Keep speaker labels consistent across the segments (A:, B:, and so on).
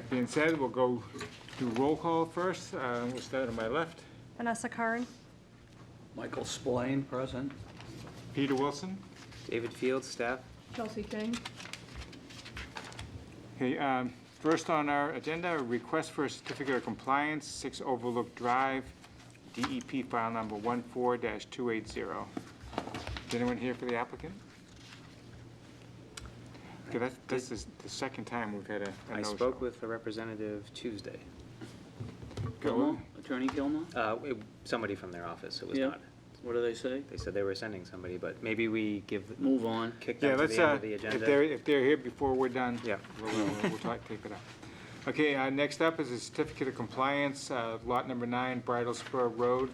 A: That being said, we'll go do roll call first. We'll start on my left.
B: Vanessa Curran.
C: Michael Spillane, present.
A: Peter Wilson.
D: David Fields, staff.
B: Chelsea King.
A: Okay, first on our agenda, request for a certificate of compliance, 6 Overlook Drive, DEP file number 14-280. Is anyone here for the applicant? Okay, that's the second time we've had a
D: I
A: no-show.
D: spoke with a representative Tuesday.
C: Gilmore, Attorney Gilmore?
D: Somebody from their office, it was
C: Yeah.
D: not.
C: What do they say?
D: They said they were sending somebody, but maybe we
C: Move on.
D: kick
A: Yeah,
D: them to
A: let's,
D: the end of the agenda.
A: if they're here before we're done,
D: Yeah.
A: we'll take it up. Okay, next up is a certificate of compliance, lot number 9, Bridle Spur Road,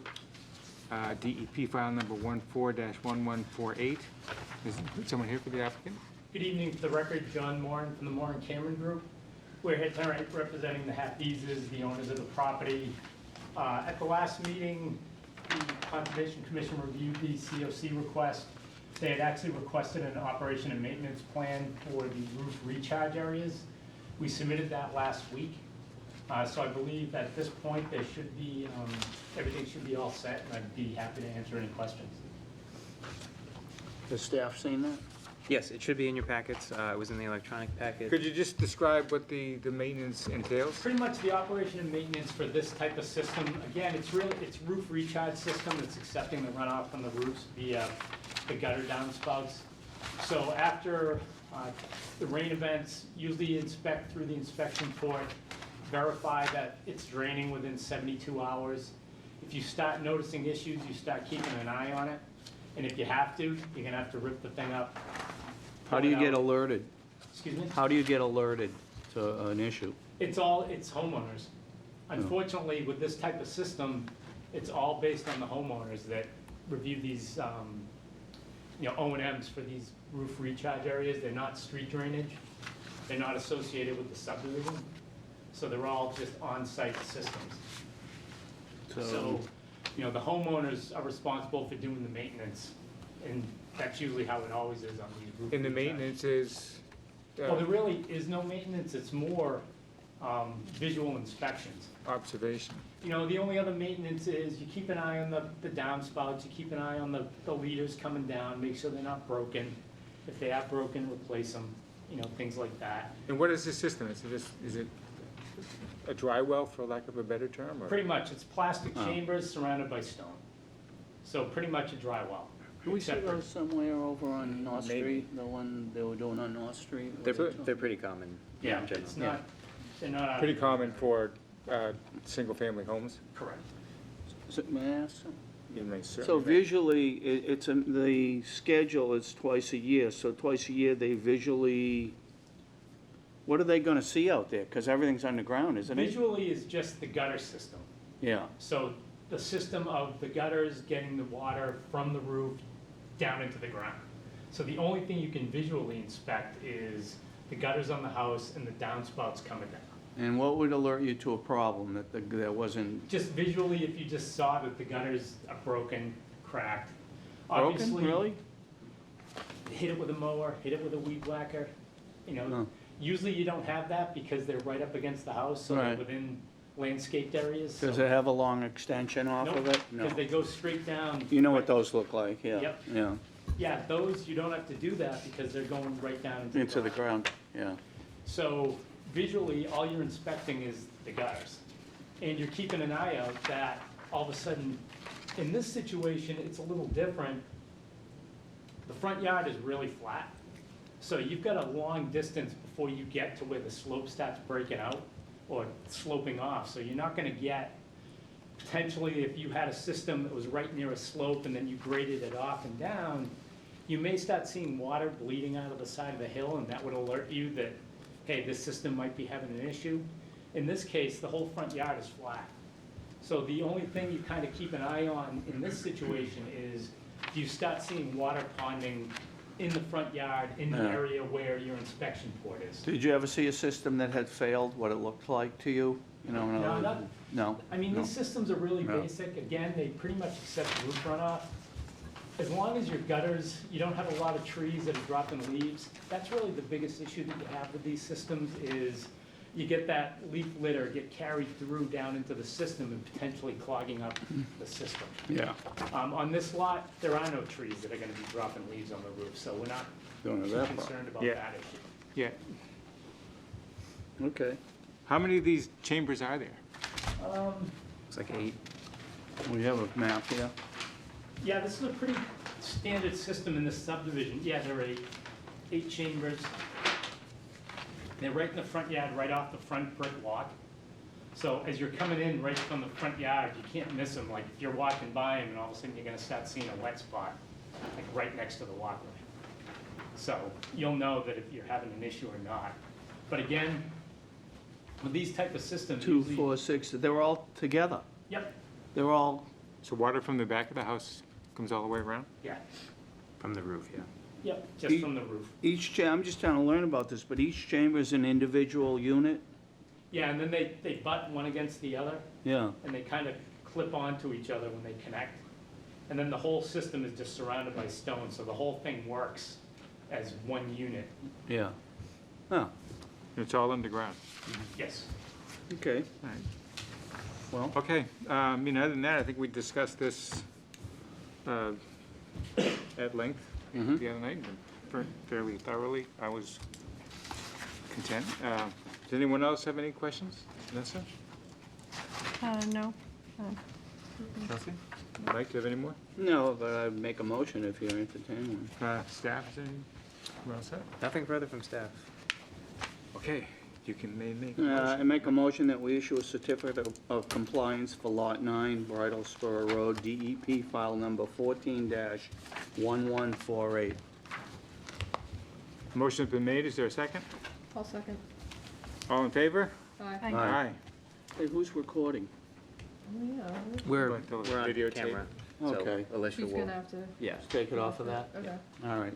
A: DEP file number 14-1148. Is someone here for the applicant?
E: Good evening. For the record, John Moran from the Moran Cameron Group. We're here tonight representing the Hafizes, the owners of the property. At the last meeting, the Conservation Commission reviewed the COC request. They had actually requested an operation and maintenance plan for the roof recharge areas. We submitted that last week. So I believe at this point, there should be, everything should be all set, and I'd be happy to answer any questions.
C: Has staff seen that?
D: Yes, it should be in your packets. It was in the electronic packet.
A: Could you just describe what the maintenance entails?
E: Pretty much the operation and maintenance for this type of system, again, it's roof recharge system that's accepting the runoff from the roofs via the gutter downspouts. So after the rain events, usually inspect through the inspection port, verify that it's draining within 72 hours. If you start noticing issues, you start keeping an eye on it. And if you have to, you're gonna have to rip the thing up.
C: How do you get alerted?
E: Excuse me?
C: How do you get alerted to an issue?
E: It's homeowners. Unfortunately, with this type of system, it's all based on the homeowners that review these, O&Ms for these roof recharge areas. They're not street drainage. They're not associated with the subdivision. So they're all just on-site systems. So, the homeowners are responsible for doing the maintenance, and that's usually how it always is on these roof
A: And the
E: recharge.
A: maintenance is?
E: Well, there really is no maintenance. It's more visual inspections.
A: Observation.
E: The only other maintenance is you keep an eye on the downspouts, you keep an eye on the leaders coming down, make sure they're not broken. If they are broken, replace them, things like that.
A: And what is the system? Is it a dry well, for lack of a better term? Or?
E: Pretty much, it's plastic chambers surrounded by stone. So pretty much a dry well.
C: Do we see
E: except for-
C: those somewhere over on North
A: Maybe.
C: Street, the one they were doing on North Street?
D: They're pretty common
E: Yeah,
D: in general.
E: it's not, they're not. out of
A: Pretty
E: the-
A: common for single-family homes.
E: Correct.
C: May I ask something?
A: You may
C: So
A: certainly-
C: visually, the schedule is twice a year, so twice a year they visually, what are they gonna see out there? Because everything's underground, isn't it?
E: Visually is just the gutter system.
C: Yeah,
E: So the system of the gutters getting the water from the roof down into the ground. So the only thing you can visually inspect is the gutters on the house and the downspouts coming down.
C: and what would alert you to a problem that wasn't
E: Just visually, if you just saw that the gutters are broken, cracked.
C: broken,
E: Obviously,
C: really?
E: hit it with a mower, hit it with a weed whacker.
C: Oh.
E: Usually you don't have that because they're right up against the house, so they're
C: Right.
E: within landscaped areas.
C: Does
E: so-
C: it have a long extension off
E: Nope,
C: of it? No.
E: because they go straight down.
C: You know what those look like, yeah.
E: Yep.
C: Yeah,
E: Yeah, those, you don't have to do that because they're going right down
C: into the ground, yeah.
E: So visually, all you're inspecting is the gutters. And you're keeping an eye out that all of a sudden, in this situation, it's a little different. The front yard is really flat. So you've got a long distance before you get to where the slope starts breaking out or sloping off. So you're not gonna get, potentially, if you had a system that was right near a slope and then you graded it off and down, you may start seeing water bleeding out of the side of the hill, and that would alert you that, hey, this system might be having an issue. In this case, the whole front yard is flat. So the only thing you kind of keep an eye on in this situation is, do you start seeing water ponding in the front yard, in the
C: Yeah.
E: area where your inspection port is?
C: Did you ever see a system that had failed, what it looked like to you? You know,
E: No, not-
C: No?
E: I mean,
C: No.
E: these systems are really
C: No.
E: basic. Again, they pretty much accept roof runoff. As long as your gutters, you don't have a lot of trees that are dropping leaves, that's really the biggest issue that you have with these systems is you get that leaf litter get carried through down into the system and potentially clogging up the system.
C: Yeah.
E: On this lot, there are no trees that are gonna be dropping leaves on the roof, so we're not
C: Don't have
E: too
C: that problem.
E: concerned about
A: Yeah.
E: that issue.
A: Yeah.
C: Okay.
A: How many of these chambers are there?
D: Looks like 8.
C: We have a map here.
E: Yeah, this is a pretty standard system in this subdivision. Yeah, there are 8 chambers. They're right in the front yard, right off the front brick walk. So as you're coming in right from the front yard, you can't miss them. Like if you're walking by them and all of a sudden you're gonna start seeing a wet spot, like right next to the walkway. So you'll know that if you're having an issue or not. But again, with these type of systems,
C: 2,
E: usually-
C: 4, 6, they're all together.
E: Yep,
C: They're all,
A: So water from the back of the house comes all the way around?
E: yeah,
D: From the roof, yeah.
E: yep, just from the roof.
C: I'm just trying to learn about this, but each chamber is an individual unit?
E: Yeah, and then they butt one against the other.
C: Yeah.
E: And they kind of clip onto each other when they connect. And then the whole system is just surrounded by stone, so the whole thing works as one unit.
C: Yeah. Oh,
A: It's all underground?
E: Yes.
C: okay.
A: All right.
C: Well,
A: Okay, other than that, I think we discussed this at length
C: Mhm.
A: the other night, fairly thoroughly. I was content. Does anyone else have any questions? Vanessa?
B: No.
A: Chelsea? Mike, do you have any more?
C: no, but I'd make a motion if you're entertaining one.
A: Staff, is there any? Well said.
D: Nothing further from staff.
A: Okay, you can make a
C: I
A: motion.
C: make a motion that we issue a certificate of compliance for Lot 9, Bridle Spur Road, DEP file number 14-1148.
A: Motion's been made, is there a second?
B: I'll second.
A: All in favor?
B: Aye.
C: Aye. Hey, who's recording?
B: Oh, yeah.
D: We're
A: Like the
D: on
A: videotape?
D: camera. So
C: Okay.
D: Alicia
B: She's
D: will.
B: gonna have to.
D: Yeah.
C: Take it off of that?
B: Okay.
C: All right.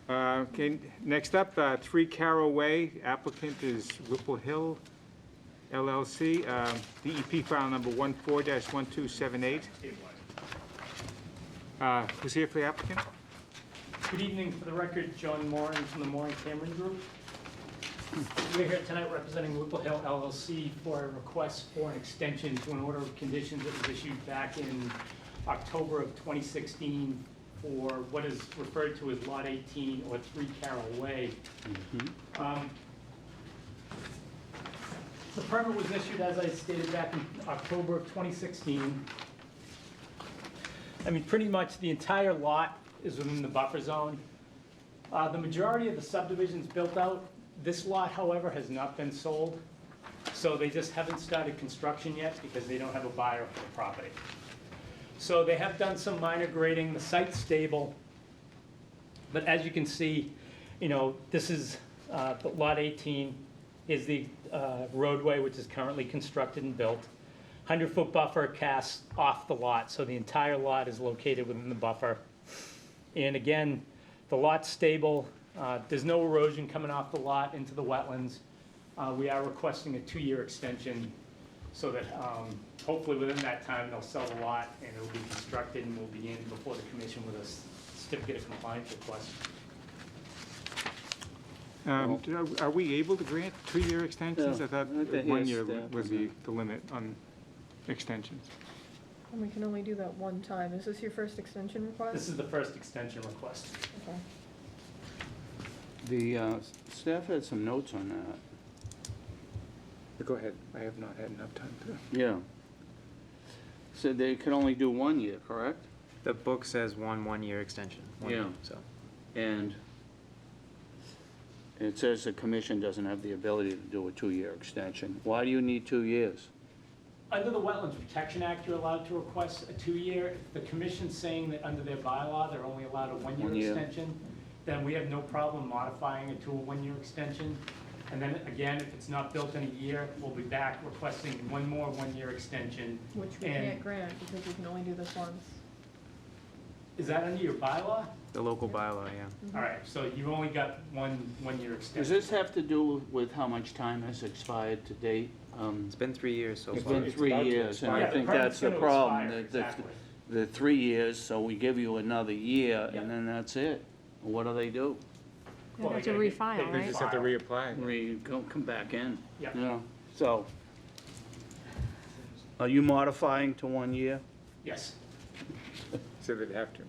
A: Okay, next up, 3 Carroll Way, applicant is Whipple Hill LLC, DEP file number 14-1278. Who's here for the applicant?
E: Good evening, for the record, John Moran from the Moran Cameron Group. We're here tonight representing Whipple Hill LLC for a request for an extension to an order of conditions that was issued back in October of 2016 for what is referred to as Lot 18 or 3 Carroll Way. The permit was issued, as I stated, back in October of 2016. I mean, pretty much the entire lot is within the buffer zone. The majority of the subdivision's built out. This lot, however, has not been sold, so they just haven't started construction yet because they don't have a buyer for the property. So they have done some minor grading, the site's stable, but as you can see, this is, lot 18 is the roadway which is currently constructed and built. 100-foot buffer casts off the lot, so the entire lot is located within the buffer. And again, the lot's stable, there's no erosion coming off the lot into the wetlands. We are requesting a 2-year extension so that hopefully within that time, they'll sell the lot and it'll be constructed and we'll be in before the commission with a certificate of compliance request.
A: Are we able to grant 2-year extensions?
C: Yeah,
A: I thought
C: I think
A: 1
C: yes,
A: year
C: staff
A: was
C: is
A: the limit on extensions.
B: And we can only do that one time. Is this your first extension request?
E: This is the first extension request.
B: Okay.
C: The staff had some notes on that.
A: Go ahead, I have not had enough time to.
C: Yeah. Said they could only do 1 year, correct?
D: The book says 1-year extension. One
C: Yeah.
D: year, So,
C: And it says the commission doesn't have the ability to do a 2-year extension. Why do you need 2 years?
E: Under the Wetlands Protection Act, you're allowed to request a 2-year. If the commission's saying that under their bylaw, they're only allowed a
C: 1
E: 1-year
C: year.
E: extension, then we have no problem modifying it to a 1-year extension. And then again, if it's not built in a year, we'll be back requesting one more 1-year extension.
B: Which we
E: And-
B: can't grant because we can only do this once.
E: Is that under your bylaw?
D: the local bylaw, yeah.
E: All right, so you only got one-year
C: Does
E: extension.
C: this have to do with how much time has expired to date?
D: It's been 3 years so
C: It's
D: far.
C: been
A: It's
C: 3
A: about to
C: years, and
A: expire.
C: I
E: Yeah, the
C: think
E: permit's
C: that's the
E: gonna
C: problem.
E: expire, exactly.
C: The 3 years, so we give you another year,
E: Yep.
C: and then that's it. What do they do?
E: Well,
B: have
E: they
B: to
E: gotta get-
B: refile,
E: they
B: right?
A: You just have to reapply.
C: Come back in.
E: Yeah.
C: Yeah, so. Are you modifying to 1 year?
E: Yes.
A: So they'd have to.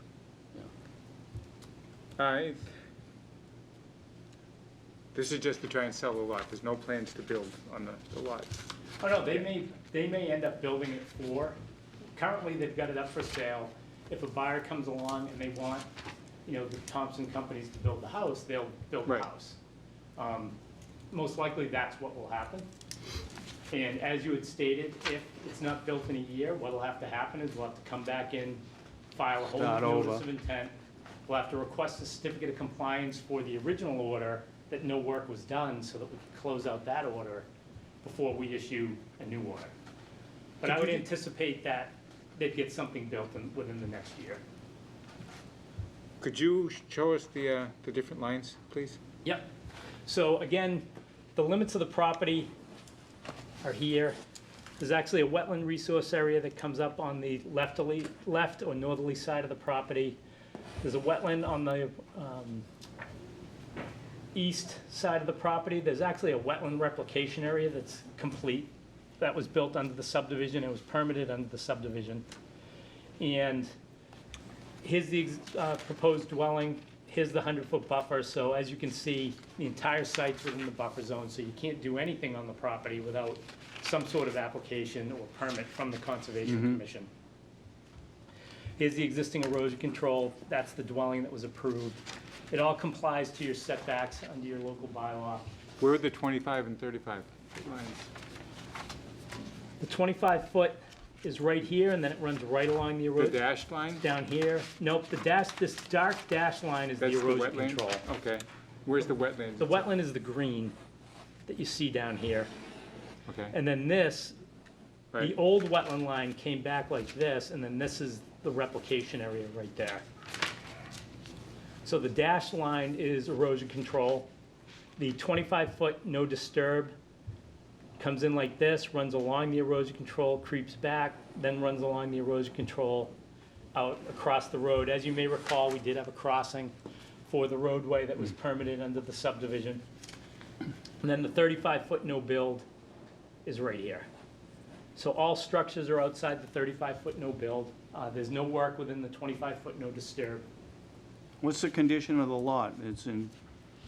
A: This is just to try and sell the lot. There's no plans to build on the lot.
E: Oh, no, they may end up building it for, currently, they've got it up for sale. If a buyer comes along and they want, the Thompson companies to build the house, they'll build the
A: Right.
E: house. Most likely, that's what will happen. And as you had stated, if it's not built in a year, what'll have to happen is we'll have to come back in, file a whole
C: Start
E: new notice
C: over.
E: of intent. We'll have to request a certificate of compliance for the original order that no work was done, so that we can close out that order before we issue a new order. But I would anticipate that they'd get something built within the next year.
A: Could you show us the different lines, please?
E: Yep. So again, the limits of the property are here. There's actually a wetland resource area that comes up on the left or northerly side of the property. There's a wetland on the east side of the property. There's actually a wetland replication area that's complete. That was built under the subdivision. It was permitted under the subdivision. And here's the proposed dwelling. Here's the 100-foot buffer. So as you can see, the entire site's within the buffer zone, so you can't do anything on the property without some sort of application or permit from the Conservation Commission. Here's the existing erosion control. That's the dwelling that was approved. It all complies to your setbacks under your local bylaw.
A: Where are the 25 and 35 lines?
E: The 25-foot is right here, and then it runs right along the
A: The
E: erosion.
A: dashed line?
E: Down here. Nope, this dark dash line is the
A: That's the
E: erosion
A: wetland?
E: control.
A: Okay. Where's the wetland?
E: The wetland is the green that you see down here.
A: Okay,
E: And then this, the
A: right.
E: old wetland line came back like this, and then this is the replication area right there. So the dashed line is erosion control. The 25-foot no disturb comes in like this, runs along the erosion control, creeps back, then runs along the erosion control out across the road. As you may recall, we did have a crossing for the roadway that was permitted under the subdivision. And then the 35-foot no build is right here. So all structures are outside the 35-foot no build. There's no work within the 25-foot no disturb.
C: What's the condition of the lot? It's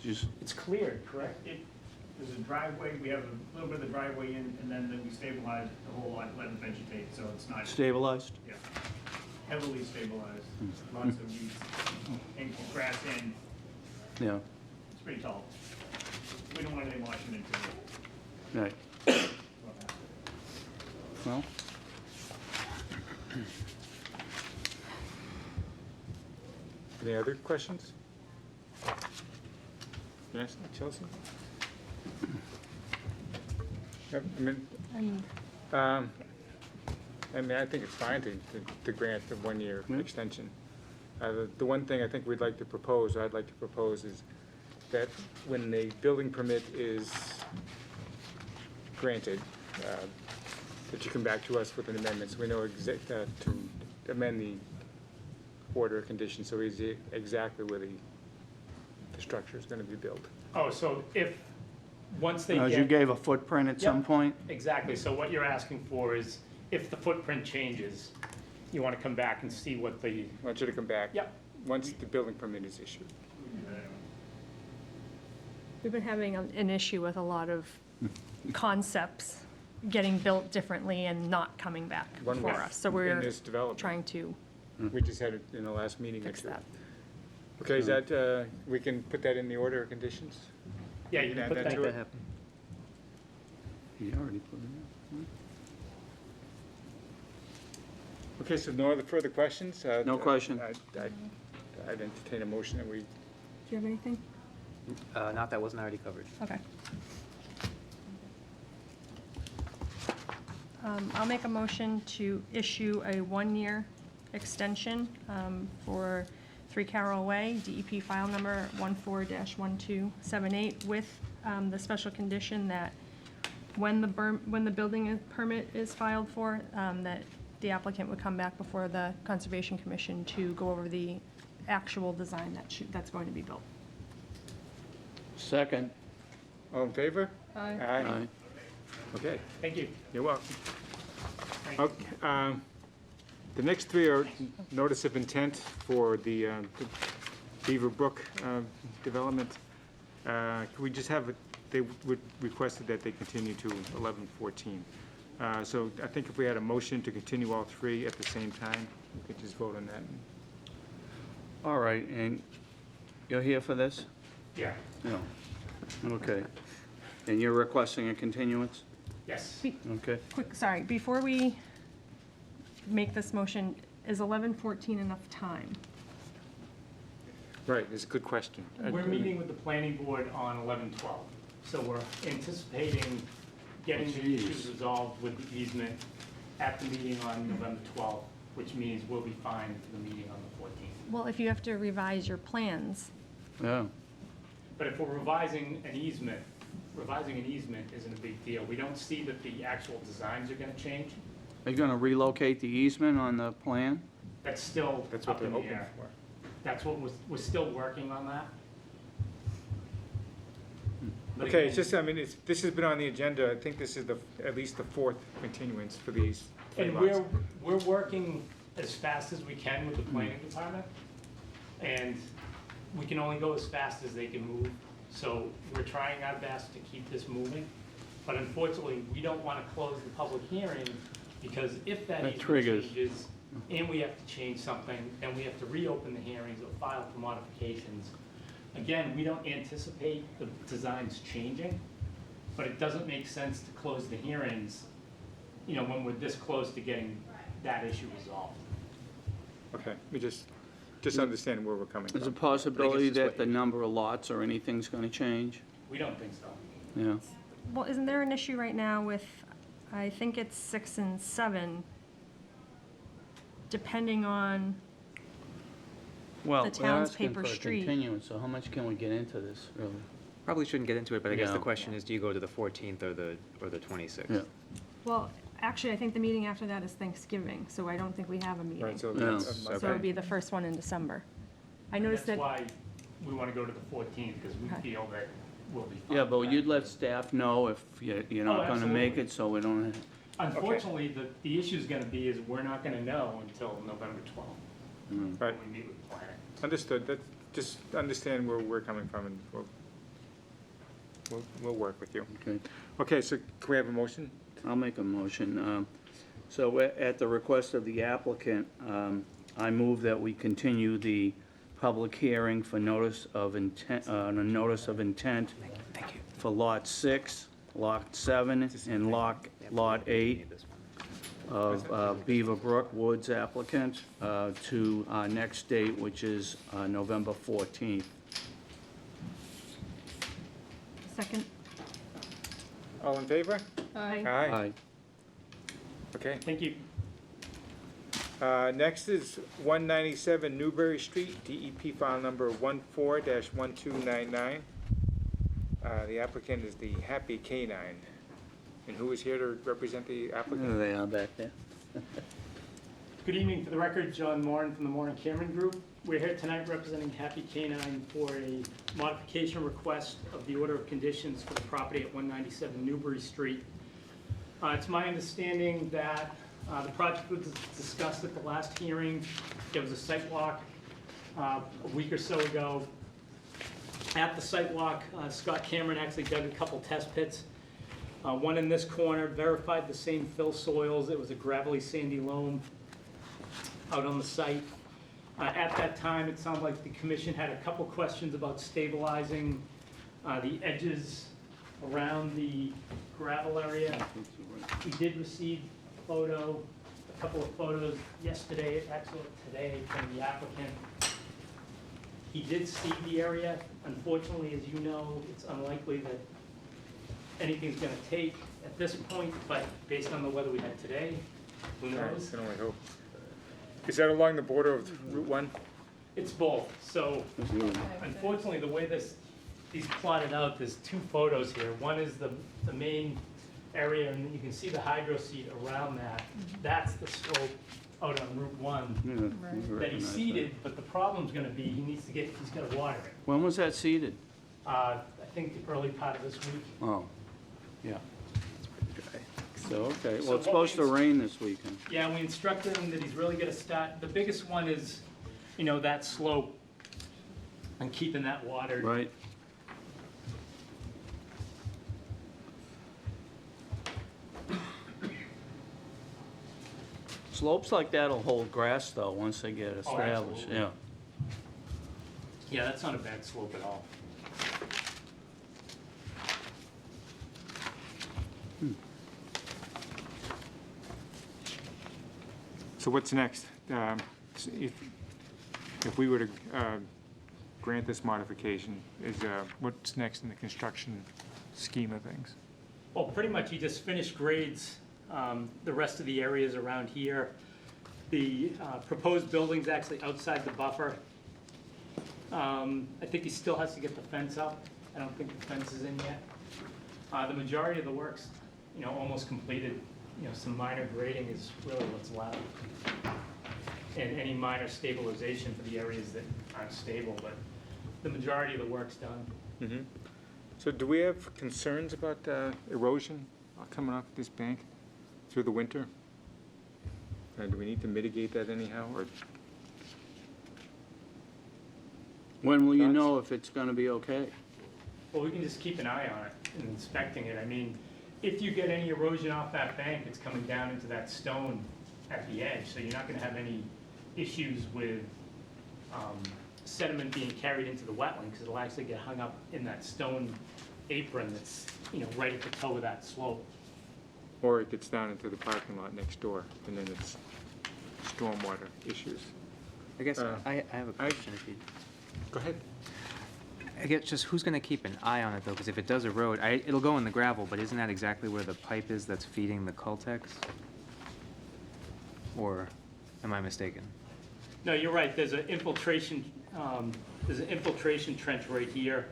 C: just,
E: It's cleared, correct?
F: There's a driveway, we have a little bit of the driveway in, and then we stabilize the whole lot, let it vegetate, so it's not,
C: stabilized?
F: yeah, heavily stabilized. Lots of weeds and grass in,
C: Yeah,
F: it's pretty tall. We don't want anything washing into it.
C: right. Well,
A: Any other questions? Yes, Chelsea? Yep, I think it's fine to grant the 1-year
C: Yeah.
A: extension. The one thing I think we'd like to propose, or I'd like to propose, is that when the building permit is granted, that you come back to us with an amendment, so we know to amend the order of conditions, so we see exactly where the structure is gonna be built.
E: Oh, so once they
C: as you
E: get,
C: gave a footprint at some
E: Yep.
C: point?
E: exactly, so what you're asking for is, if the footprint changes, you want to come back and see what the,
A: I want you to come back.
E: Yep.
A: Once the building permit is issued.
B: We've been having an issue with a lot of concepts getting built differently and not coming back
A: One
B: for
A: was
B: us. So
A: in
B: we're
A: this development.
B: trying to
A: We just had it in the last meeting or
B: fix
A: two.
B: that.
A: Okay, is that, we can put that in the order of conditions?
E: yeah, you
A: Yeah,
E: can put
A: that
E: that.
A: too.
D: That happened.
C: You already put it in.
A: Okay, so no other further questions?
C: No question.
A: I'd entertain a motion that we,
B: Do you have anything?
D: Not that wasn't already covered.
B: Okay. I'll make a motion to issue a 1-year extension for 3 Carroll Way, DEP file number 14-1278, with the special condition that when the building permit is filed for, that the applicant would come back before the Conservation Commission to go over the actual design that's going to be built.
C: Second.
A: All in favor?
B: Aye.
C: Aye.
A: Okay,
E: Thank you.
A: you're welcome.
E: Thank you.
A: Okay, the next three are notice of intent for the Beaver Brook development. Can we just have, they requested that they continue to 11/14. So I think if we had a motion to continue all three at the same time, we could just vote on that.
C: All right, and you're here for this?
E: Yeah,
C: No. Okay. And you're requesting a continuance?
E: yes.
C: Okay.
B: Quick, sorry, before we make this motion, is 11:14 enough time?
A: Right, it's a good question.
E: We're meeting with the planning board on 11/12, so we're anticipating getting the issues resolved with the easement at the meeting on November 12th, which means we'll be fine for the meeting on the 14th.
B: Well, if you have to revise your plans,
C: Yeah.
E: But if we're revising an easement isn't a big deal. We don't see that the actual designs are gonna change.
C: Are you gonna relocate the easement on the plan?
E: That's still
A: That's what
E: up
A: they're
E: in the
A: hoping
E: air.
A: for.
E: That's what we're still working on that. But
A: Okay,
E: again,
A: it's just, I mean, this has been on the agenda, I think this is at least the fourth continuance for these three
E: And
A: lots.
E: we're working as fast as we can with the planning department, and we can only go as fast as they can move. So we're trying our best to keep this moving, but unfortunately, we don't want to close the public hearing, because if that
C: That
E: easement
C: triggers.
E: changes, and we have to change something, then we have to reopen the hearings or file for modifications. Again, we don't anticipate the designs changing, but it doesn't make sense to close the hearings, you know, when we're this close to getting that issue resolved.
A: Okay, we just understand where we're coming
C: There's a
A: from.
C: possibility
D: it's just
C: that the number of lots or anything's gonna change?
E: We don't think so.
C: Yeah.
B: well, isn't there an issue right now with, I think it's 6 and 7, depending on,
C: Well,
B: The
C: we're
B: town's
C: asking
B: paper
C: for a
B: street.
C: continuance, so how much can we get into this, really?
D: Probably shouldn't get into it, but I guess
C: Yeah.
D: the question is, do you go to the 14th or the 26th?
C: Yeah.
B: well, actually, I think the meeting after that is Thanksgiving, so I don't think we have a meeting.
A: Right, so
C: Yeah.
A: that's a month.
B: So it would be the first one in December. I noticed
E: That's
B: that,
E: why we want to go to the 14th, because we
B: Okay.
E: feel that we'll be fine.
C: Yeah, but
E: with that.
C: you'd let staff know if you're not gonna make
E: absolutely.
C: it, so we don't,
E: Unfortunately, the issue's going to be is we're not going to know until November 12th,
A: Right,
E: when we meet with the planner.
A: understood, that, just understand where we're coming from, and we'll work with you.
C: okay.
A: Okay, so can we have a motion?
C: I'll make a motion. So at the request of the applicant, I move that we continue the public hearing for notice of intent, a notice of intent for Lot 6, Lot 7, and Lot 8 of Beaver Brook Woods applicant to our next date, which is November 14th.
B: second,
A: All in favor?
B: Aye.
A: Aye. Okay.
E: Thank you.
A: Next is 197 Newbury Street, DEP file number 14-1299. The applicant is the Happy Canine. And who is here to represent the applicant?
C: There they are back there.
E: Good evening. For the record, John Moran from the Moran Cameron Group. We're here tonight representing Happy Canine for a modification request of the order of conditions for the property at 197 Newbury Street. It's my understanding that the project was discussed at the last hearing. There was a site walk a week or so ago. At the site walk, Scott Cameron actually dug a couple test pits. One in this corner, verified the same fill soils. It was a gravelly sandy loam out on the site. At that time, it sounded like the commission had a couple questions about stabilizing the edges around the gravel area. We did receive a couple of photos yesterday, actually today, from the applicant. He did see the area. Unfortunately, as you know, it's unlikely that anything's gonna take at this point, but based on the weather we had today, who knows?
A: Can only hope. Is that along the border of Route 1?
E: It's both, so unfortunately, the way these plotted out, there's two photos here. One is the main area, and you can see the hydro seed around that. That's the slope out on Route 1
C: Yeah, we
E: that he
C: recognize
E: seeded, but the problem's gonna be, he's gotta water it.
C: When was that seeded?
E: I think, the early part of this week.
C: Oh, yeah.
D: Dry.
C: So, okay,
E: So
C: well, it's
E: what we-
C: supposed to rain this weekend.
E: Yeah, and we instructed him that he's really gonna start, the biggest one is, that slope and keeping that water.
C: Right. Slopes like that'll hold grass though, once they get established,
E: absolutely.
C: yeah.
E: Yeah, that's not a bad slope at all.
A: So what's next? If we were to grant this modification, what's next in the construction scheme of things?
E: Well, pretty much he just finished grades, the rest of the areas around here. The proposed building's actually outside the buffer. I think he still has to get the fence up. I don't think the fence is in yet. The majority of the work's, almost completed. Some minor grading is really what's left. And any minor stabilization for the areas that aren't stable, but the majority of the work's done.
A: So do we have concerns about erosion coming off this bank through the winter? Do we need to mitigate that anyhow, or?
C: When will you
A: Thoughts?
C: know if it's gonna be okay?
E: Well, we can just keep an eye on it and inspecting it. I mean, if you get any erosion off that bank, it's coming down into that stone at the edge, so you're not gonna have any issues with sediment being carried into the wetland, because it'll actually get hung up in that stone apron that's, right at the toe of that slope.
A: Or it gets down into the parking lot next door, and then it's stormwater issues.
D: I guess
A: Uh,
D: I have a question. If you,
A: Go ahead.
D: I guess just who's going to keep an eye on it though? Because if it does erode, it'll go in the gravel. But isn't that exactly where the pipe is that's feeding the Cultex? Or am I mistaken?
E: No, you're right, there's an infiltration trench right here.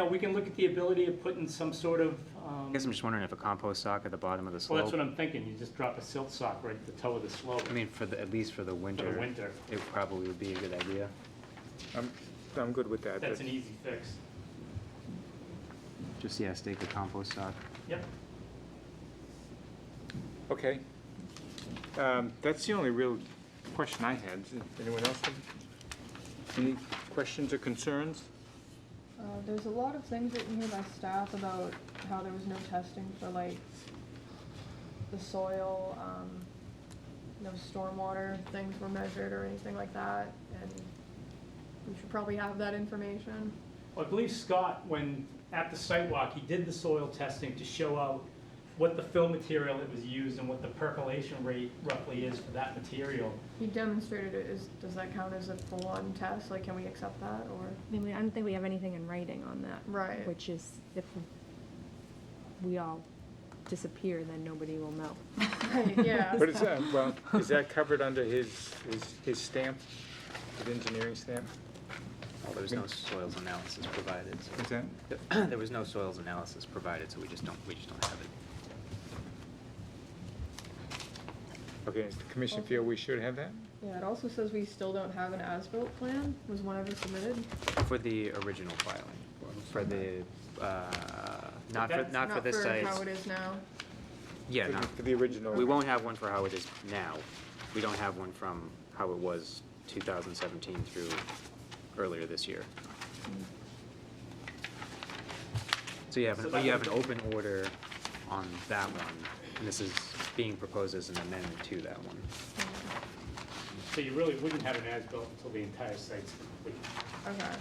E: We can look at the ability of putting some sort of,
D: I guess I'm just wondering if a compost sock at the bottom of the
E: well,
D: slope.
E: that's what I'm thinking, you just drop a silt sock right at the toe of the slope
D: I mean, at least for the winter.
E: for the winter.
D: It probably would be a good idea.
A: I'm good with that.
E: That's
A: but-
E: an easy fix.
D: Just, yeah, stake a compost sock.
E: Yep.
A: Okay. That's the only real question I had. Does anyone else have any questions or concerns?
B: There's a lot of things written here by staff about how there was no testing for like the soil, no stormwater things were measured or anything like that, and we should probably have that information.
E: Well, I believe Scott, at the site walk, he did the soil testing to show out what the fill material that was used and what the percolation rate roughly is for that material.
B: He demonstrated it. Does that count as a full-on test? Like, can we accept that, or?
G: I don't think we have anything in writing on that.
B: Right.
G: Which is, if we all disappear, then nobody will know.
B: Right, yeah.
A: But is that covered under his stamp, his engineering stamp?
D: Well, there was no soils analysis provided. So
A: Is that?
D: there was no soils analysis provided, so we just don't have it.
A: Okay, does the commission feel we should have that?
B: Yeah, it also says we still don't have an as-built plan. Was one ever submitted?
D: For the original filing, for the not
E: That's
D: for this site.
B: Not for how it is now.
D: Yeah, no.
A: For the original?
D: We won't have one for how it is now. We don't have one from how it was 2017 through earlier this year. So you have
E: So
D: an,
E: that
D: you have an
E: would-
D: open order on that one, and this is being proposed as an amendment to that one.
E: So you really wouldn't have an as-built until the entire site's complete.
B: Okay.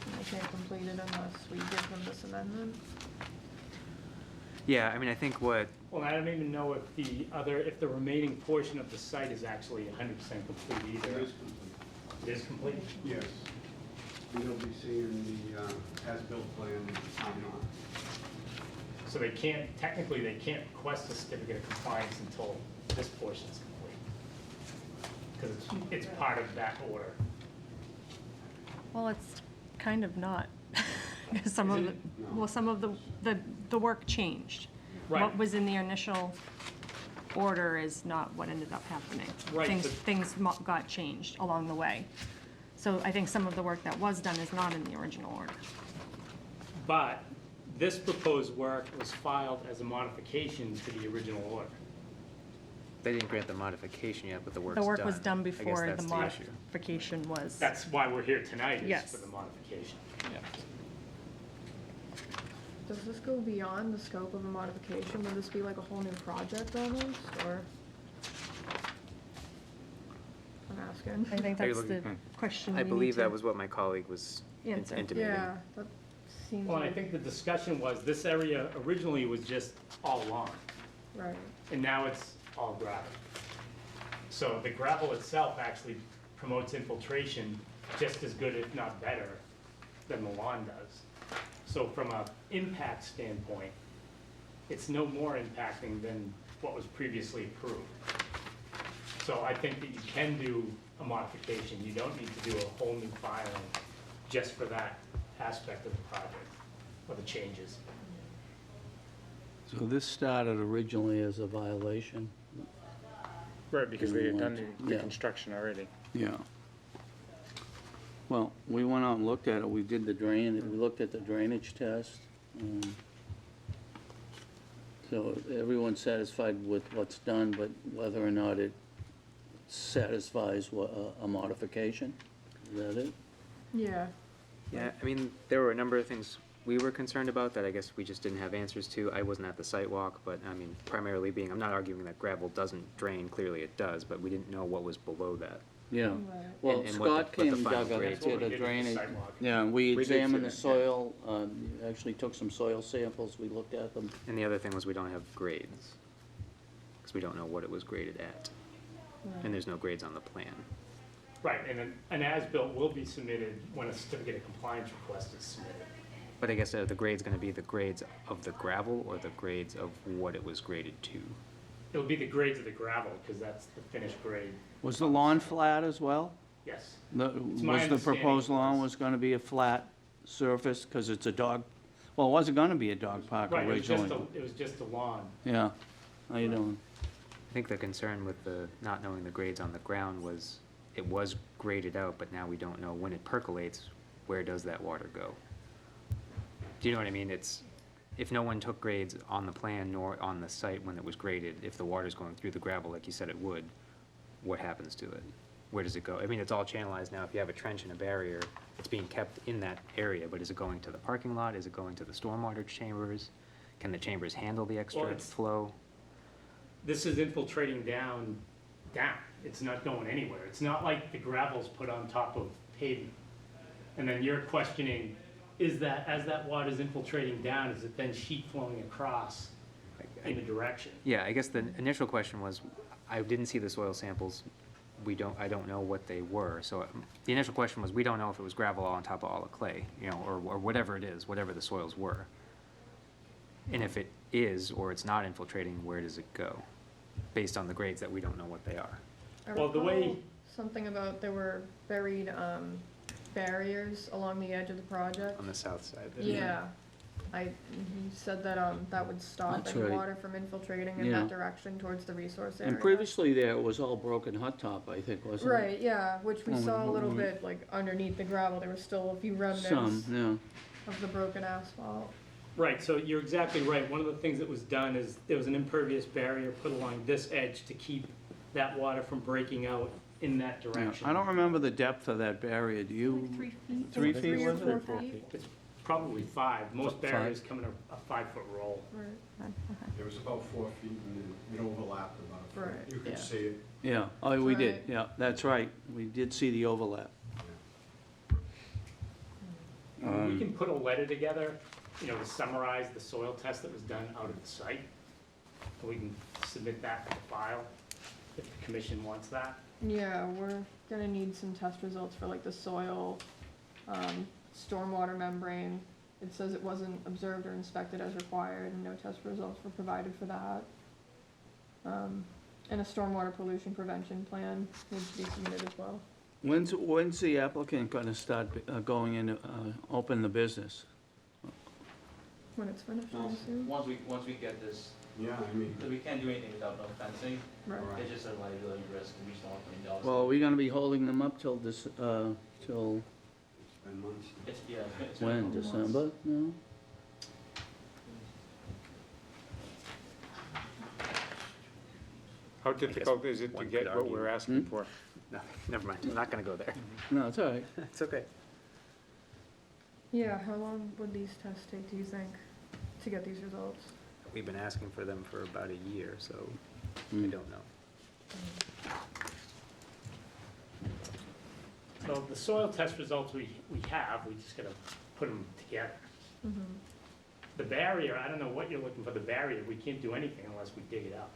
B: And they can't complete it unless we give them this amendment?
D: Yeah, I mean, I think what,
E: Well, I don't even know if the remaining portion of the site is actually 100% complete either. It is complete?
H: Yes. You'll be seeing the as-built plan on
E: So technically, they can't request a certificate of compliance until this portion's complete. Because it's part of that order.
B: Well, it's kind of not. 'Cause some
E: Is
B: of
E: it?
B: some of the work changed.
E: Right.
B: What was in the initial order is not what ended up happening.
E: Right, but-
B: Things got changed along the way.
G: So I think some of the work that was done is not in the original order.
E: But this proposed work was filed as a modification to the original order.
D: They didn't grant the modification yet, but the work's
G: The
D: done.
G: work was done
D: I guess
G: before the
D: that's issue.
G: modification was.
E: That's why we're here tonight, is
G: Yes.
E: for the modification.
B: Does this go beyond the scope of a modification? Would this be like a whole new project almost, or? I'm asking.
G: I think
D: Are you
G: that's the
D: looking-
G: question
D: I
G: we need
D: believe that
G: to
D: was what my colleague was
G: answer.
D: intimating.
B: Yeah, that seems
E: Well, and I
B: like,
E: think the discussion was, this area originally was just all lawn,
B: right.
E: and now it's all gravel. So the gravel itself actually promotes infiltration just as good, if not better, than the lawn does. So from a impact standpoint, it's no more impacting than what was previously approved. So I think that you can do a modification. You don't need to do a whole new filing just for that aspect of the project, or the changes.
C: So this started originally as a violation?
A: Right, because they had done the
C: Yeah.
A: construction already.
C: Yeah. Well, we went out and looked at it, we did the we looked at the drainage test. So everyone's satisfied with what's done, but whether or not it satisfies a modification, is that it?
B: Yeah,
D: Yeah, I mean, there were a number of things we were concerned about that I guess we just didn't have answers to. I wasn't at the site walk, but I mean, primarily being, I'm not arguing that gravel doesn't drain, clearly it does, but we didn't know what was below that.
C: Yeah.
B: right.
C: Well,
D: And what the-
C: Scott
D: what the
C: came and
D: final
C: dug up,
D: grades
E: That's what
C: did
E: we
C: a
E: did with the
C: drainage.
E: sidewalk.
C: Yeah, we
A: We did
C: examined
A: see
C: the
A: that, yeah.
C: soil, actually took some soil samples, we looked at them.
D: And the other thing was we don't have grades, because we don't know what it was graded at, and there's no grades on the plan.
E: Right, and an as-built will be submitted when a certificate of compliance request is submitted.
D: But I guess the grade's gonna be the grades of the gravel or the grades of what it was graded to?
E: It'll be the grades of the gravel, because that's the finished grade,
C: Was the lawn flat as well?
E: yes.
C: Was
E: my
C: the
E: understanding
C: proposed lawn
E: was-
C: was gonna be a flat surface, because it's a dog, well, it wasn't gonna be a dog park
E: Right,
C: originally.
E: it was just a lawn.
C: Yeah, how you doing?
D: I think the concern with the not knowing the grades on the ground was, it was graded out, but now we don't know when it percolates, where does that water go? Do you know what I mean? It's, if no one took grades on the plan nor on the site when it was graded, if the water's going through the gravel like you said it would, what happens to it? Where does it go? I mean, it's all channelized now. If you have a trench and a barrier, it's being kept in that area, but is it going to the parking lot? Is it going to the stormwater chambers? Can the chambers handle the extra
E: it's-
D: flow?
E: This is infiltrating down. It's not going anywhere. It's not like the gravel's put on top of pavement. And then you're questioning, is that, as that water's infiltrating down, is it then sheet flowing across in a direction?
D: Yeah, I guess the initial question was, I didn't see the soil samples. I don't know what they were. So the initial question was, we don't know if it was gravel on top of all the clay, you know, or whatever it is, whatever the soils were. And if it is, or it's not infiltrating, where does it go? Based on the grades that we don't know what they are.
B: I
E: Well, the way-
B: recall something about there were buried, barriers along the edge of the project.
D: On the south side there.
B: Yeah, he said that, that would stop
C: That's
B: any
C: right.
B: water from infiltrating in
C: Yeah.
B: that direction towards the resource area.
C: And previously there, it was all broken hot top, I think, wasn't it?
B: Right, yeah, which we
C: Oh,
B: saw a little
C: mm.
B: bit, like, underneath the gravel, there were still a few remnants
C: Some, yeah.
B: of the broken asphalt.
E: Right, so you're exactly right. One of the things that was done is there was an impervious barrier put along this edge to keep that water from breaking out in that
C: Yeah.
E: direction.
C: I don't remember the depth of that barrier, do you?
G: Like 3 feet?
C: 3 feet,
B: Three or
C: was it?
B: 4 feet.
E: It's probably 5. Most
C: Five.
E: barriers come in a 5-foot roll.
B: Right.
H: It was about 4 feet and it overlapped about a foot.
B: Right,
H: You could
B: yeah.
H: see it.
C: Yeah, oh, we did,
B: Right.
C: yeah, that's right, we did see the overlap.
E: We can put a letter together, you know, to summarize the soil test that was done out at the site. And we can submit that to the file if the commission wants that.
B: Yeah, we're gonna need some test results for like the soil, stormwater membrane. It says it wasn't observed or inspected as required, and no test results were provided for that. And a stormwater pollution prevention plan needs to be submitted as well.
C: When's the applicant gonna start going in, open the business?
B: When it's finished, I assume.
I: Once we get this,
H: Yeah, I mean,
I: because we can't do anything without no fencing,
B: Right.
H: Right.
I: it's just a liability risk, and we just don't want to put any dogs.
C: Well, are we gonna be holding them up till this, till
H: And months.
I: It's, yeah, it's.
C: when, December? No?
A: How difficult is it to
D: one
A: get
D: could
A: what we're
D: argue.
A: asking for?
D: No, never mind, I'm not gonna go there.
C: No, it's all right.
D: It's okay.
B: Yeah, how long would these tests take, do you think, to get these results?
D: We've been asking for them for about a year, so I
C: Mm.
D: don't know.
E: So the soil test results we have, we just gotta put them together.
B: Mm-hmm.
E: The barrier, I don't know what you're looking for, the barrier, we can't do anything unless we dig it up.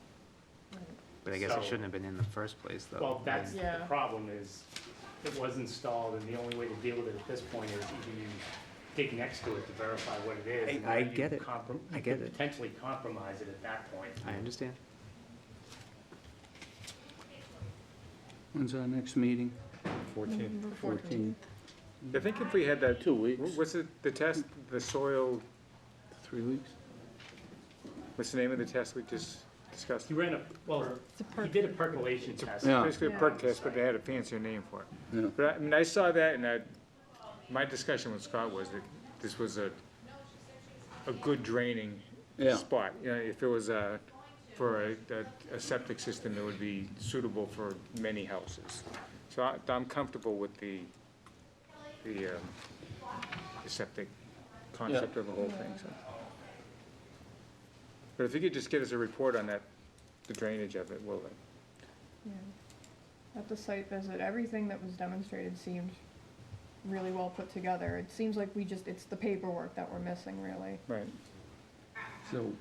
D: But I guess it
E: So-
D: shouldn't have been in the first place, though.
E: Well, that's
B: Yeah.
E: the problem is, it was installed, and the only way to deal with it at this point is either you dig next to it to verify what it is. and
D: I
E: then you
D: get it.
E: you
D: I get
E: could
D: it.
E: Potentially compromise it at that point.
D: I understand.
C: When's our next meeting?
A: 14.
B: November
C: 14th.
A: I think if we had that,
C: 2 weeks,
A: what's it, the test, the soil,
C: 3 weeks?
A: what's the name of the test we just discussed?
E: He ran a, well,
G: It's a
E: he
G: perk.
E: did a percolation test.
C: Yeah.
A: Basically a
B: Yeah.
A: perk test, but they had a fancier name for it.
C: Yeah.
A: But I mean, I saw that and my discussion with Scott was that this was a good draining
C: Yeah.
A: spot. You know, if it was for a septic system, it would be suitable for many houses. So I'm comfortable with the septic concept of the whole thing, so. But if you could just get us a report on that, the drainage of it, will
B: Yeah. At the site visit, everything that was demonstrated seemed really well put together. It seems like it's the paperwork that we're missing, really.
A: Right.
C: So,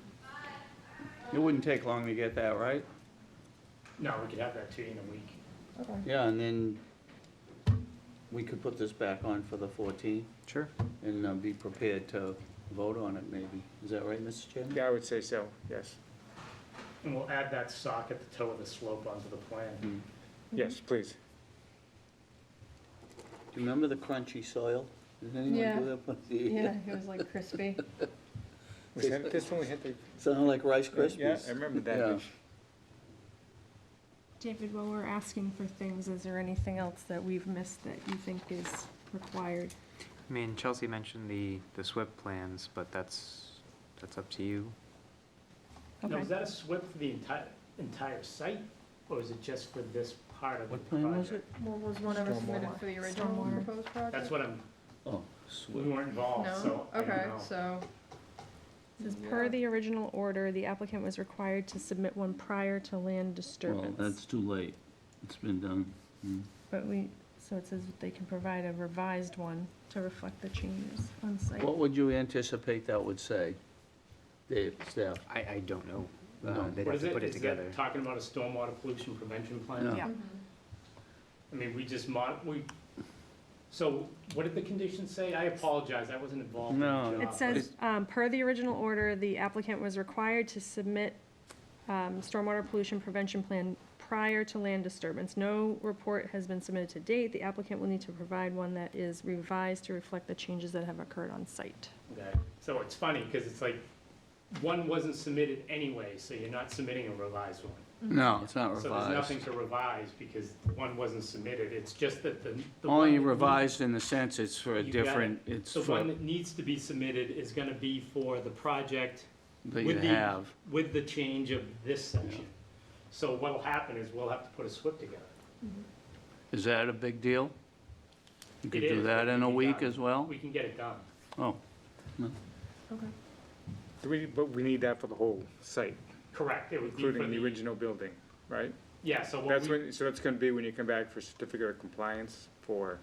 C: it wouldn't take long to get that, right?
E: No, we could have that to you in a week.
B: Okay.
C: Yeah, and then we could put this back on for the 14th
D: Sure.
C: and be prepared to vote on it, maybe. Is that right, Mr. Chairman?
A: Yeah, I would say so, yes.
E: And we'll add that sock at the toe of the slope onto the plan.
C: Mm.
A: Yes, please.
C: Do you remember the crunchy soil? Did anyone
B: Yeah.
C: do that?
B: Yeah, it was like crispy.
A: Was that this one we had the?
C: Sounded like Rice Krispies.
A: Yeah, I remember that.
C: Yeah.
G: David, while we're asking for things, is there anything else that we've missed that you think is required?
D: I mean, Chelsea mentioned the SWIP plans, but that's up to you.
E: Now,
G: Okay.
E: is that a SWIP for the entire site, or is it just for this part of the
C: What plan was it?
E: project?
B: Well, was one ever submitted for the original
G: Stormwater.
B: proposed project?
E: That's what I'm,
C: Oh,
E: we
C: sweet.
E: weren't involved,
B: No?
E: so I don't
B: Okay,
E: know.
B: so,
G: It says, per the original order, the applicant was required to submit one prior to land
C: Well,
G: disturbance.
C: that's too late. It's been done. Mm.
G: But so it says they can provide a revised one to reflect the changes on site.
C: What would you anticipate that would say, Dave, staff?
D: I don't know.
C: No.
D: They'd
E: What
D: have
E: is
D: to put it
E: Is
D: together.
E: that talking about a stormwater pollution prevention plan?
C: Yeah.
G: Yeah.
E: I mean, so what did the conditions say? I apologize, I wasn't involved in the
C: No.
E: job.
G: It says, per the original order, the applicant was required to submit stormwater pollution prevention plan prior to land disturbance. No report has been submitted to date. The applicant will need to provide one that is revised to reflect the changes that have occurred on site.
E: Okay, so it's funny, because it's like, one wasn't submitted anyway, so you're not submitting a revised one.
C: No, it's not
E: So there's nothing
C: revised.
E: to revise, because one wasn't submitted, it's just that the
C: Only
E: one that
C: revised in the sense it's for a
E: You got it.
C: different, it's
E: The
C: for,
E: one that needs to be submitted is gonna be for the project
C: that you
E: with the-
C: have.
E: with the change of this section. So what'll happen is we'll have to put a SWIP together.
C: Is that a big deal? You could
E: It
C: do
E: is,
C: that
E: but
C: in
E: it
C: a
E: can be
C: week
E: done.
C: as well?
E: We can get it done.
C: Oh,
B: okay.
A: But we need that for the whole site,
E: Correct, it would be for
A: including the original building, right?
E: Yeah, so what
A: That's
E: we,
A: when, so that's gonna be when you come back for certificate of compliance for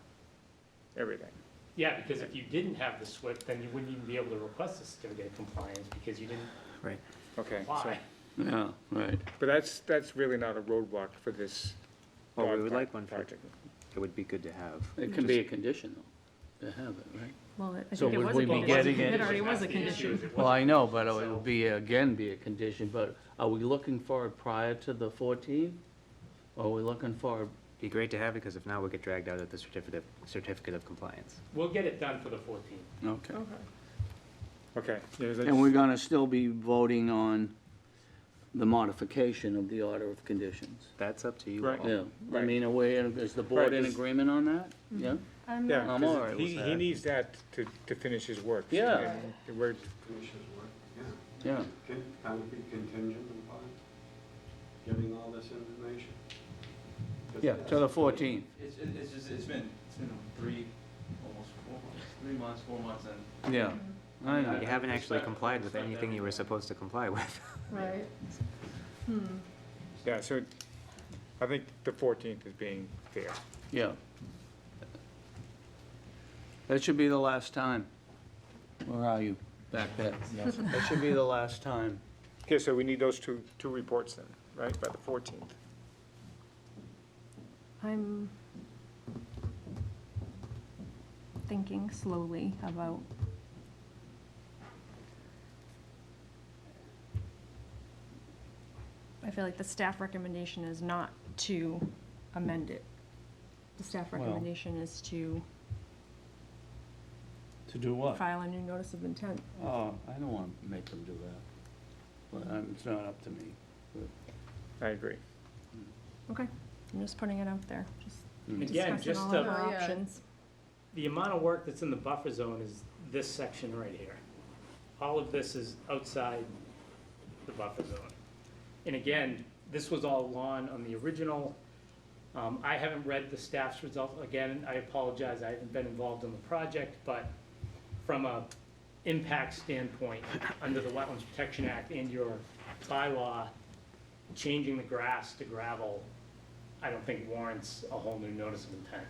A: everything.
E: yeah, because if you didn't have the SWIP, then you wouldn't even be able to request a certificate of compliance, because you didn't
D: Right.
A: Okay, so,
E: apply.
C: yeah, right.
A: but that's really not a roadblock for this
D: Well, we
A: dog
D: would
A: park
D: like one for,
A: project.
D: it would be good to have.
C: It can be a condition, though, to have it, right?
G: Well, I
C: So
G: think it
C: would
G: was
C: we
G: a
C: be
E: Well,
G: condition.
C: getting it?
G: It already was a
E: That's the issue,
G: condition.
E: is it
C: Well, I
E: wasn't-
C: know, but it
E: So-
C: would be, again, be a condition, but are we looking for it prior to the 14th? Or are we looking for, it-
D: Be great to have, because if not, we'll get dragged out of the certificate of compliance.
E: We'll get it done for the 14th.
C: okay.
B: Okay.
A: Okay. Yeah, that's-
C: And we're gonna still be voting on the modification of the order of conditions.
D: That's up to you
A: Right.
D: all.
C: Yeah, I
A: Right.
C: mean, is the board
A: Right,
C: in
A: 'cause-
C: agreement on that? Yeah?
G: I'm
A: Yeah,
G: not,
C: I'm
A: 'cause
C: all right with
A: he
C: that.
A: needs that to finish his work.
C: Yeah.
A: And we're,
H: Finish his work, yeah.
C: Yeah.
H: Can kind of be contingent upon getting all this information.
C: Yeah, to the 14th.
I: It's just, it's been almost 4 months, and
C: Yeah, I know.
D: You haven't actually complied with anything you were supposed to comply with.
B: Right.
A: yeah, so I think the 14th is being fair.
C: Yeah. That should be the last time. Where are you? Back there. That should be the last time.
A: Okay, so we need those two reports then, right, by the 14th.
G: I'm thinking slowly about I feel like the staff recommendation is not to amend it. The staff
C: Well-
G: recommendation is to
C: To do what?
G: file a new notice of intent.
C: Oh, I don't want to make them do that. But it's not up to me.
A: I agree.
G: Okay, I'm just putting it out there, just
E: Again,
G: discussing
E: just
G: all
E: to-
G: other
B: Oh, yeah.
G: options.
E: The amount of work that's in the buffer zone is this section right here. All of this is outside the buffer zone. And again, this was all lawn on the original. I haven't read the staff's result. Again, I apologize, I haven't been involved in the project, but from a impact standpoint, under the Wetlands Protection Act and your bylaw, changing the grass to gravel, I don't think warrants a whole new notice of intent.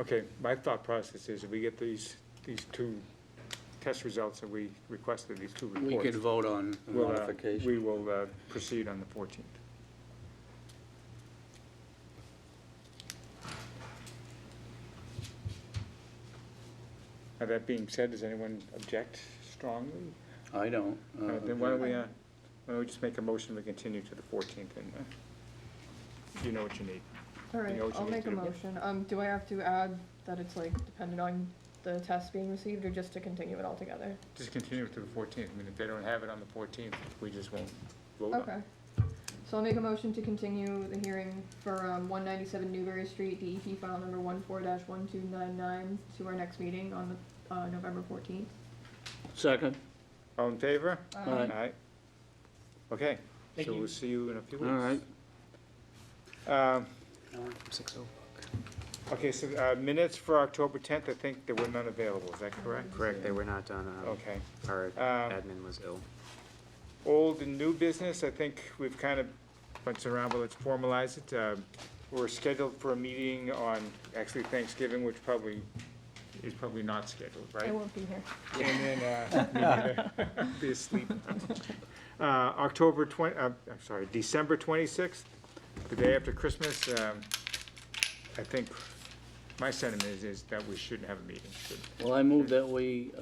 A: Okay, my thought process is if we get these two test results and we requested these two reports.
C: We could vote on the
A: we'll,
C: modification.
A: We will proceed on the 14th. That being said, does anyone object strongly?
C: I don't.
A: Then why don't we just make a motion to continue to the 14th and you know what you need.
B: All right,
A: You know what you
B: I'll
A: need
B: make
A: to
B: a
A: do.
B: motion. Do I have to add that it's like dependent on the test being received or just to continue it altogether?
A: Just continue it to the 14th. I mean, if they don't have it on the 14th, we just won't vote on it.
B: Okay. So I'll make a motion to continue the hearing for 197 Newberry Street, DEP file number 14-1299 to our next meeting on the November 14th.
C: Second?
A: All in favor?
C: Aye.
A: Aye. Okay,
E: Thank
A: so
E: you.
A: we'll see you in a few weeks.
C: All right.
A: Um,
D: 6:00.
A: Okay, so minutes for October 10th, I think there were none available, is that correct?
D: Correct, they were not done.
A: Okay.
D: Our admin was ill.
A: Old and new business, I think we've kind of bunched around, but let's formalize it. We're scheduled for a meeting on, actually Thanksgiving, which is probably not scheduled, right?
G: I won't be here.
A: And then, be asleep. December 26th, the day after Christmas. I think my sentiment is that we shouldn't have a meeting.
C: Well, I move that we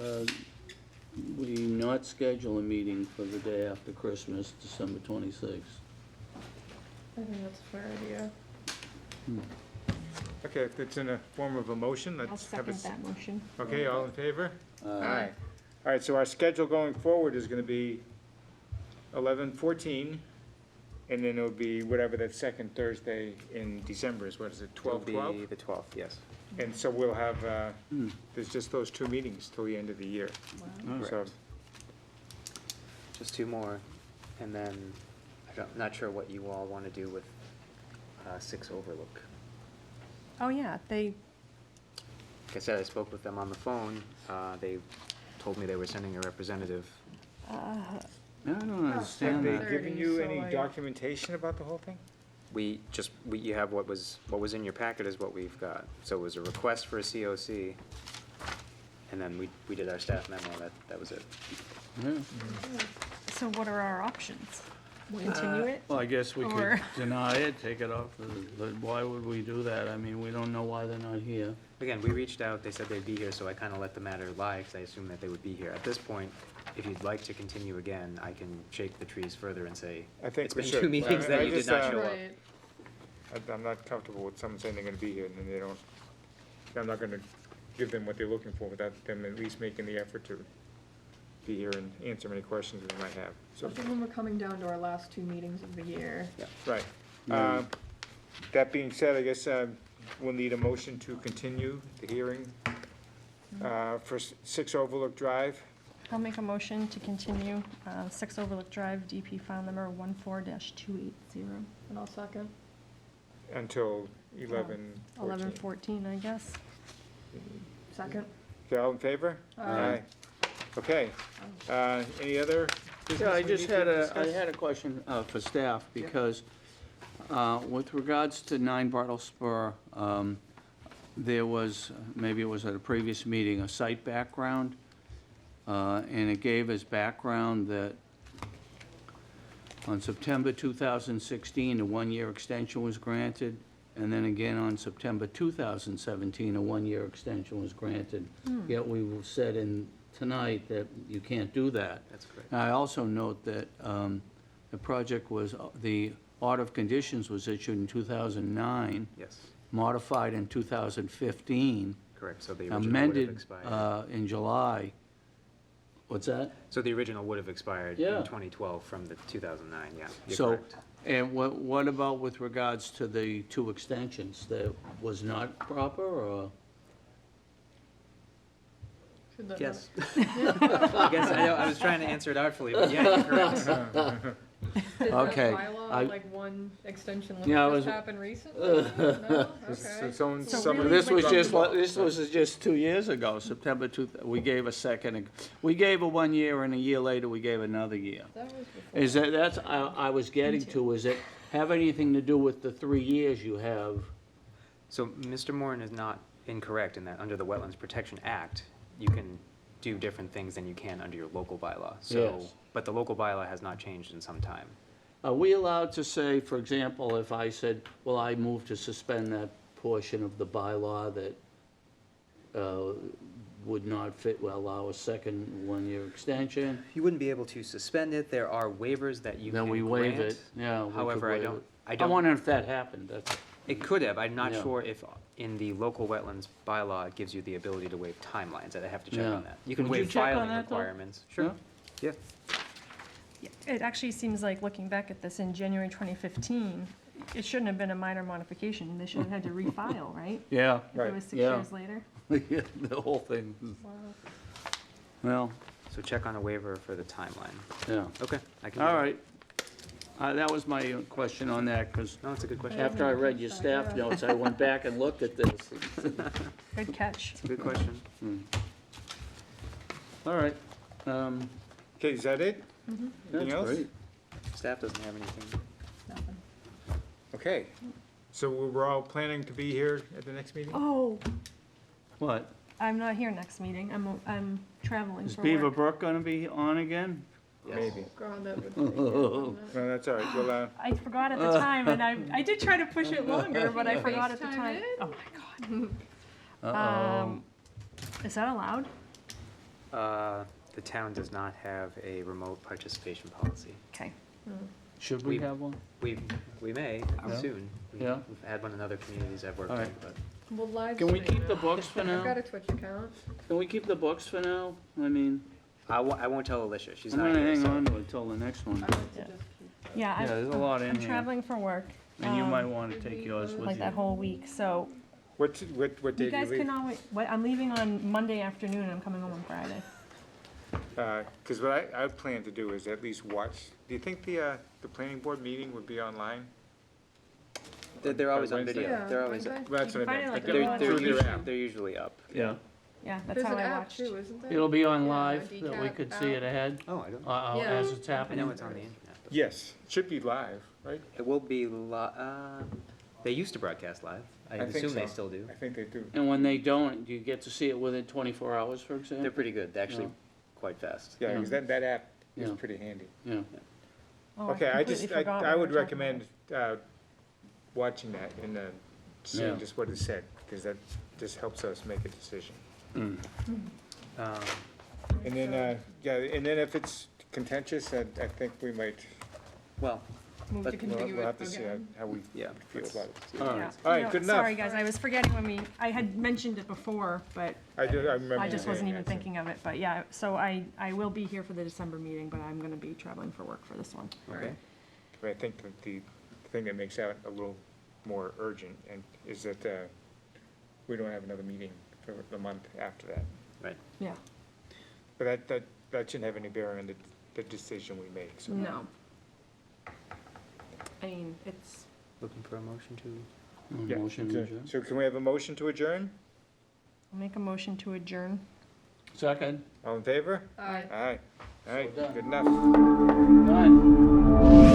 C: not schedule a meeting for the day after Christmas, December 26th.
B: I think that's a fair idea.
A: Okay, if it's in a form of a motion,
G: I'll
A: let's have a.
G: second that motion.
A: Okay, all in favor?
C: Aye.
A: All right, so our schedule going forward is gonna be 11/14, and then it'll be whatever that second Thursday in December is, what is it, 12/12?
D: It'll be the 12th, yes.
A: And so we'll have, there's just those two meetings till the end of the year.
G: Wow.
A: So,
D: Correct. Just two more, and then I'm not sure what you all want to do with 6 Overlook.
G: Oh, yeah, they,
D: Like I said, I spoke with them on the phone. They told me they were sending a representative.
C: I don't
A: have
C: understand
A: they
C: that.
A: given you
B: so,
A: any
B: like-
A: documentation about the whole thing?
D: You have what was in your packet is what we've got. So it was a request for a COC, and then we did our staff memo, that was it.
C: Yeah.
G: so what are our options? Continue it?
C: Well, I guess we could
G: Or-
C: deny it, take it off, but why would we do that? I mean, we don't know why they're not here.
D: Again, we reached out, they said they'd be here, so I kind of let the matter lie, because I assumed that they would be here. At this point, if you'd like to continue again, I can shake the trees further and say,
A: I think
D: it's
A: we
D: been
A: should.
D: 2 meetings
A: I
D: that you did
A: just,
D: not show up.
B: Right.
A: I'm not comfortable with someone saying they're gonna be here and then they don't, I'm not gonna give them what they're looking for without them at least making the effort to be here and answer any questions we might have. So,
B: Especially when we're coming down to our last 2 meetings of the year.
A: right. That being said, I guess we'll need a motion to continue the hearing for 6 Overlook Drive.
G: I'll make a motion to continue 6 Overlook Drive, DP file number 14-280.
B: And I'll second.
A: Until 11:14.
G: 11:14, I guess.
B: Second.
A: Okay, all in favor?
B: Aye.
A: Okay, any other business
C: Yeah, I
A: we
C: just
A: need to
C: had
A: discuss?
C: a question for staff, because with regards to 9 Bridle Spur, there was, maybe it was at a previous meeting, a site background, and it gave as background that on September 2016, a 1-year extension was granted, and then again on September 2017, a 1-year extension was granted. Yet we said in tonight that you can't do that.
D: That's correct.
C: And I also note that the project was, the order of conditions was issued in 2009,
D: Yes,
C: modified in 2015,
D: correct, so the original would have
C: amended
D: expired.
C: in July. What's that?
D: So the original would have expired
C: Yeah.
D: in 2012 from the 2009, yeah, you're
C: So,
D: correct.
C: and what about with regards to the 2 extensions? That was not proper, or?
B: Should that
D: Yes. I guess, I was trying to answer it artfully, but yeah, you're correct.
B: Did
C: Okay,
B: that bylaw,
C: I-
B: like one extension
C: Yeah, I
B: limit
C: was-
B: just happen recently? No?
A: It's
B: Okay.
A: its own
G: So
A: summer-
G: really,
C: This was
G: what-
C: just, this was just 2 years ago, September 2, we gave a second, we gave a 1 year, and a year later, we gave another year.
B: That was before.
C: Is that, that's, I was getting to, is it have anything to do with the 3 years you have?
D: So Mr. Moran is not incorrect in that under the Wetlands Protection Act, you can do different things than you can under your local bylaw. So,
C: Yes.
D: but the local bylaw has not changed in some time.
C: Are we allowed to say, for example, if I said, well, I move to suspend that portion of the bylaw that would not fit, will allow a second 1-year extension?
D: You wouldn't be able to suspend it. There are waivers that you can
C: Then
D: grant.
C: we waive it, yeah. we could
D: However,
C: waive it.
D: I
C: I'm
D: don't,
C: wondering if that happened, that's,
D: it could have. I'm not
C: Yeah.
D: sure if in the local wetlands bylaw it gives you the ability to waive timelines. I'd have to check
C: Yeah.
D: on that. You can
C: Would you
D: waive
C: check on
D: filing
C: that, though?
D: requirements.
C: Yeah?
D: Sure. Yeah.
G: Yeah, it actually seems like, looking back at this in January 2015, it shouldn't have been a minor modification. They should have had to refile, right?
C: yeah,
G: If it was 6
C: Yeah.
G: years later.
C: yeah, the whole thing,
B: Wow.
C: well,
D: So check on a waiver for the timeline.
C: yeah.
D: Okay, I can do
C: All
D: that.
C: right. That was my question on that, because
D: No, it's a good question.
C: after I read your staff notes, I went back and looked at this.
G: Good catch.
D: It's a good question.
C: All right.
A: Okay, is that it? Anything
C: That's
A: else?
C: great.
D: Staff doesn't have anything.
B: Nothing.
A: Okay, so we're all planning to be here at the next meeting?
G: Oh,
C: What?
G: I'm not here next meeting. I'm traveling
C: Is
G: for
C: Beaver
G: work.
C: Brook gonna be on again?
A: Maybe.
B: God, that would make it on that.
A: No, that's all right, well,
G: I forgot at the time, and I did try to push it longer, but I forgot at the
B: FaceTime
G: time.
B: in?
G: Oh my
C: Uh-oh.
G: God. Is that allowed?
D: The town does not have a remote participation policy.
G: Okay.
C: Should we
D: we-
C: have one?
D: We may
C: Yeah.
D: soon.
C: Yeah.
D: We've had one in other communities I've worked
C: All
D: in,
C: right.
D: but
B: We'll live
C: Can we
B: stream
C: keep the
B: it.
C: books for
B: I've got
C: now?
B: a Twitch account.
C: Can we keep the books for now? I mean,
D: I won't tell Alicia. She's
C: I'm
D: not
C: gonna
D: here.
C: hang
D: so-
C: on to it until the next one.
B: I like to
G: Yeah.
B: just keep.
G: Yeah,
C: Yeah, there's a lot in
G: I'm
C: here.
G: traveling for work.
C: And you might
G: um,
C: wanna take yours with
G: Like
C: you.
G: that whole week, so
A: what day
G: you
A: do you
G: guys
A: leave?
G: can always, I'm leaving on Monday afternoon, and I'm coming home on Friday.
A: Because what I plan to do is at least watch, do you think the planning board meeting would be online?
D: They're always on
A: Wednesday?
D: video.
B: Yeah,
D: They're always,
B: Wednesday.
A: Well, that's
G: You
A: what
G: can
A: I
G: find it
A: meant.
G: like
A: Like,
G: they're-
A: through their
D: usually,
A: app.
D: they're usually up.
C: Yeah,
G: Yeah, that's
B: There's
G: how
B: an
G: I
B: app
G: watched.
B: too, isn't there?
C: it'll be on
B: Yeah,
C: live, that we
B: decaf
C: could see it
B: app.
C: ahead,
D: Oh, I don't.
B: Yeah.
C: as it's
D: I
C: happening.
D: know it's on the internet. but
A: Yes, it should be live, right?
D: It will be they used to broadcast live. I
A: think
D: assume they
A: so.
D: still do.
A: I think they do.
C: And when they don't, do you get to see it within 24 hours, for
D: They're
C: example?
D: pretty good. They're actually
C: Yeah.
D: quite fast.
A: Yeah, because that app is
C: Yeah.
A: pretty handy.
C: Yeah.
G: Oh,
A: Okay,
G: completely forgot
A: I
G: what
A: would
G: we're talking
A: recommend watching that and
C: Yeah.
A: seeing just what is said, because that just helps us make a decision.
D: Um,
A: And then, yeah, and then if it's contentious, I think we might,
D: well,
B: move
C: But
B: to
C: we'll
B: continue
A: We'll
B: it
A: have to see
B: again.
A: how we
C: Yeah.
A: feel about it.
C: All
G: Yeah.
C: right.
A: All right,
G: No,
A: good enough.
G: Sorry, guys, I was forgetting I had mentioned it before, but
A: I remember
G: I
A: you
G: just
A: saying
G: wasn't even
A: that, so-
G: thinking of it, but yeah, so I will be here for the December meeting, but I'm gonna be traveling for work for this one.
D: Okay.
A: But I think that the thing that makes that a little more urgent and is that we don't have another meeting for the month after that.
D: Right.
G: Yeah,
A: But that shouldn't have any bearing on the decision we make, so.
G: no. I mean, it's,
D: Looking for a motion to,
A: Yeah,
C: Motion to adjourn?
A: So can we have a motion to adjourn?
G: I'll make a motion to adjourn.
C: Second.
A: All in favor?
B: Aye.
A: Aye. All right,
C: So done.
A: good enough.
C: Done.